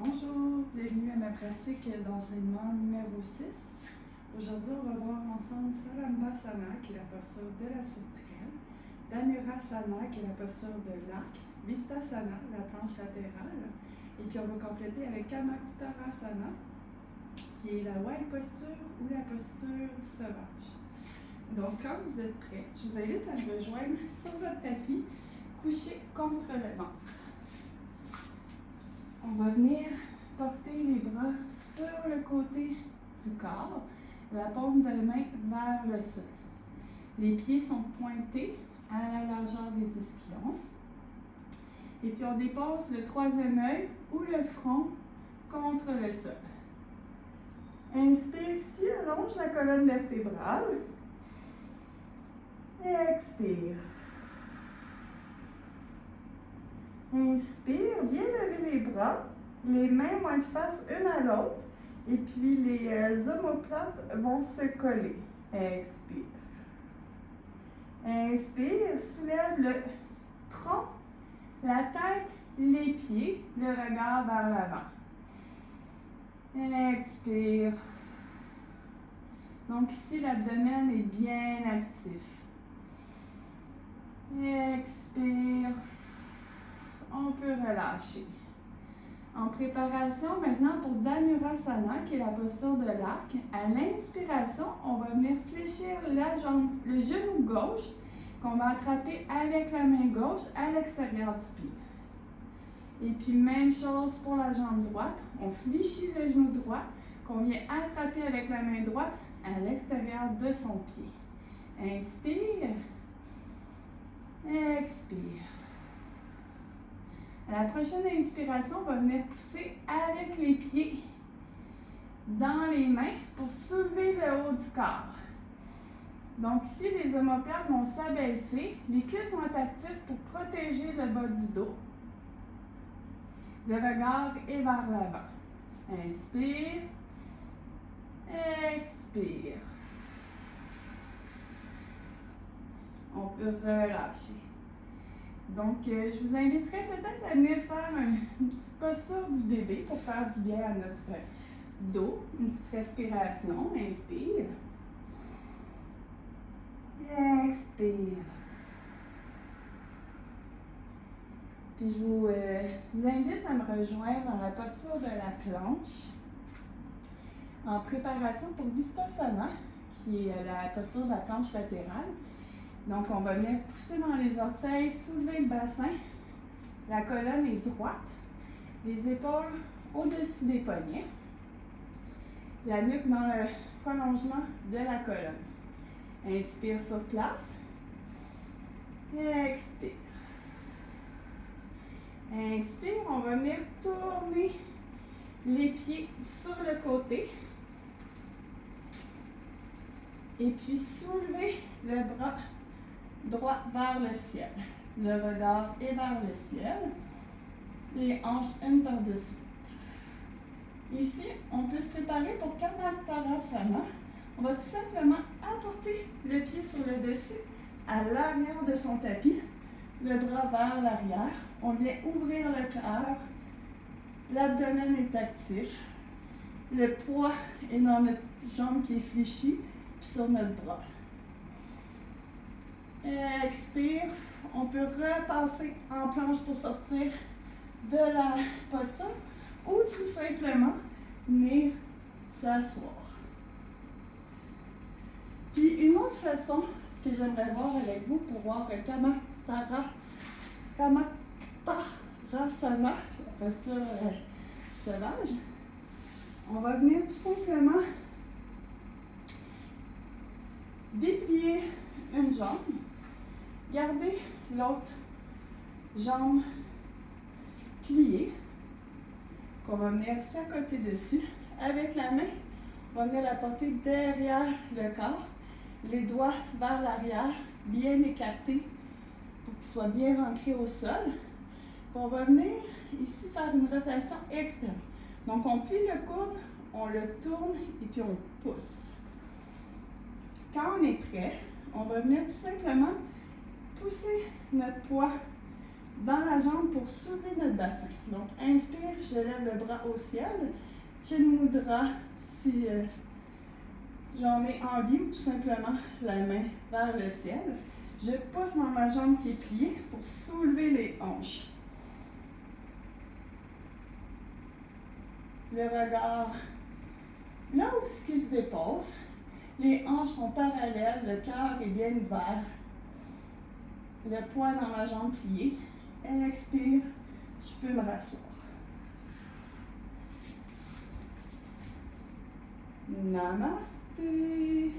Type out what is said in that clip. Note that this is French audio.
Bonjour, bienvenue à ma pratique d'enseignement numéro 6. Aujourd'hui, on va voir ensemble Salambhasana, qui est la posture de la sauterelle, Dhanurasana, qui est la posture de l'arc, Vistasana, la planche latérale, et puis on va compléter avec Kamakuttarasana, qui est la wild posture ou la posture sauvage. Donc, quand vous êtes prêts, je vous invite à me rejoindre sur votre tapis, couché contre le ventre. On va venir porter les bras sur le côté du corps, la paume de la main vers le sol. Les pieds sont pointés à la largeur des ischions. Et puis on dépose le troisième œil ou le front contre le sol. Inspire ici, allonge la colonne vertébrale. Expire. Inspire, bien lever les bras, les mains vont être face une à l'autre et puis les omoplates vont se coller. Expire. Inspire, soulève le tronc, la tête, les pieds, le regard vers l'avant. Expire. Donc ici, l'abdomen est bien actif. Expire. On peut relâcher. En préparation maintenant pour Dhanurasana, qui est la posture de l'arc, à l'inspiration, on va venir fléchir la jambe, le genou gauche, qu'on va attraper avec la main gauche à l'extérieur du pied. Et puis même chose pour la jambe droite, on fléchit le genou droit, qu'on vient attraper avec la main droite à l'extérieur de son pied. Inspire, expire. À la prochaine inspiration, on va venir pousser avec les pieds dans les mains pour soulever le haut du corps. Donc ici, les omoplates vont s'abaisser, les cuisses vont être actives pour protéger le bas du dos. Le regard est vers l'avant. Inspire, expire. On peut relâcher. Donc, je vous inviterai peut-être à venir faire une petite posture du bébé pour faire du bien à notre dos. Une petite respiration. Inspire. Expire. Puis, je vous invite à me rejoindre dans la posture de la planche en préparation pour Vistasana, qui est la posture de la planche latérale. Donc, on va venir pousser dans les orteils, soulever le bassin. La colonne est droite. Les épaules au-dessus des poignets. La nuque dans le prolongement de la colonne. Inspire sur place. Expire. Inspire, on va venir tourner les pieds sur le côté. Et puis, soulever le bras droit vers le ciel. Le regard est vers le ciel. Les hanches une par-dessus. Ici, on peut se préparer pour Kamakuttarasana. On va tout simplement apporter le pied sur le dessus, à l'arrière de son tapis, le bras vers l'arrière. On vient ouvrir le cœur. L'abdomen est actif. Le poids est dans notre jambe qui est fléchie, puis sur notre bras. Expire, on peut repasser en planche pour sortir de la posture ou tout simplement venir s'asseoir. Puis une autre façon que j'aimerais voir avec vous pour voir Kamakuttarasana, la posture sauvage, on va venir tout simplement déplier une jambe. Gardez l'autre jambe pliée, qu'on va venir s'accoter dessus. Avec la main, on va venir la porter derrière le corps, les doigts vers l'arrière, bien écartés pour qu'ils soient bien ancrés au sol. Puis on va venir ici faire une rotation externe. Donc on plie le coude, on le tourne et puis on pousse. Quand on est prêt, on va venir tout simplement pousser notre poids dans la jambe pour soulever notre bassin. Donc, inspire, je lève le bras au ciel. Chin Mudra, si j'en ai envie, ou tout simplement la main vers le ciel. Je pousse dans ma jambe qui est pliée pour soulever les hanches. Le regard là où ce qui se dépose. Les hanches sont parallèles, le cœur est bien ouvert. Le poids dans ma jambe pliée. Elle expire, je peux me rasseoir. Namasté.